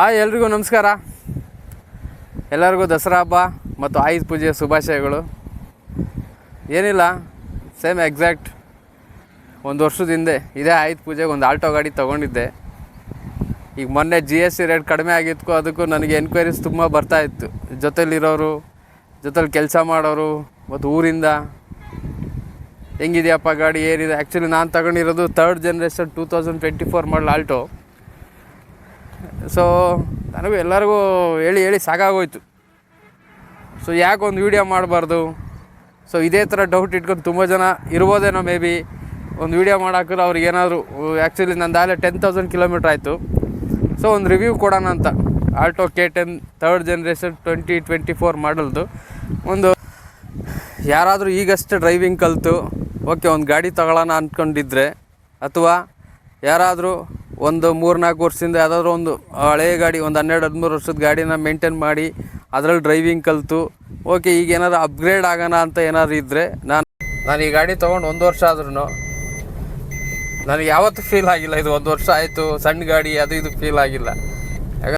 Hi ಎಲ್ರಿಗೂ ನಮಸ್ಕಾರ. ಎಲ್ಲರಿಗೂ ದಸರಾ ಹಬ್ಬ ಮತ್ತು ಆಯುಧ ಪೂಜೆಯ ಶುಭಾಶಯಗಳು. ಏನಿಲ್ಲ, ಸೇಮ್ ಎಕ್ಸಾಕ್ಟ್ ಒಂದು ವರ್ಷದ ಹಿಂದೆ ಇದೇ ಆಯುಧ ಪೂಜೆಗೆ ಒಂದು ಆಲ್ಟೋ ಗಾಡಿ ತೊಗೊಂಡಿದ್ದೆ. ಈಗ ಮೊನ್ನೆ GST ರೇಟ್ ಕಡಿಮೆ ಆಗಿದ್ದಕ್ಕೂ ಅದಕ್ಕೂ ನನಗೆ ಎನ್ಕ್ವೈರೀಸ್ ತುಂಬ ಬರ್ತಾಯಿತ್ತು. ಜೊತೆಲಿರೋರು, ಜೊತೆಲಿ ಕೆಲಸ ಮಾಡೋರು ಮತ್ತು ಊರಿಂದ ಹೆಂಗಿದೆಯಪ್ಪ ಗಾಡಿ, ಏನಿದೆ. ಆ್ಯಕ್ಚುಲಿ ನಾನು ತಗೊಂಡಿರೋದು 3rd ಜನರೇಷನ್ 2024 ಮಾಡಲ್ ಆಲ್ಟೋ. ಸೊ ನನಗೂ ಎಲ್ಲರಿಗೂ ಹೇಳಿ ಸಾಕಾಗೋಯ್ತು. ಸೊ ಯಾಕೆ ಒಂದು ವೀಡಿಯೋ ಮಾಡಬಾರ್ದು. ಸೊ ಇದೇ ಥರ ಡೌಟ್ ಇಟ್ಕೊಂಡು ತುಂಬ ಜನ ಇರ್ಬೋದೇನೋ. ಮೇ ಬಿ ಒಂದು ವೀಡಿಯೋ ಮಾಡಾಕಿದ್ರೆ ಅವ್ರಿಗೇನಾದರೂ, ಆ್ಯಕ್ಚುಲಿ ನಂದಾಗಲೇ 10,000 ಕಿಲೋಮೀಟ್ರ್ ಆಯಿತು. ಸೊ ಒಂದು ರಿವ್ಯೂ ಕೊಡೋಣ ಅಂತ ಆಲ್ಟೋ K10 3rd ಜನರೇಷನ್ 2024 ಮಾಡಲ್ದು. ಒಂದು ಯಾರಾದರೂ ಈಗಷ್ಟೇ ಡ್ರೈವಿಂಗ್ ಕಲಿತು ಓಕೆ ಒಂದು ಗಾಡಿ ತಗೊಳ್ಳೋಣ ಅಂದ್ಕೊಂಡಿದ್ರೆ, ಅಥವಾ ಯಾರಾದರೂ ಒಂದು 3-4 ವರ್ಷದಿಂದ ಯಾವುದಾದ್ರೂ ಒಂದು ಹಳೆಯ ಗಾಡಿ, ಒಂದು 12-13 ವರ್ಷದ ಗಾಡಿನ ಮೇಂಟೈನ್ ಮಾಡಿ ಅದರಲ್ಲಿ ಡ್ರೈವಿಂಗ್ ಕಲಿತು ಓಕೆ ಈಗ ಏನಾದ್ರು ಅಪ್ಗ್ರೇಡ್ ಆಗೋಣ ಅಂತ ಏನಾದ್ರು ಇದ್ದರೆ, ನಾನು ಈ ಗಾಡಿ ತೊಗೊಂಡು 1 ವರ್ಷ ಆದ್ರೂ ನನಗೆ ಯಾವತ್ತೂ ಫೀಲ್ ಆಗಿಲ್ಲ ಇದು 1 ವರ್ಷ ಆಯಿತು ಸಣ್ಣ ಗಾಡಿ ಅದು ಇದು ಫೀಲ್ ಆಗಿಲ್ಲ.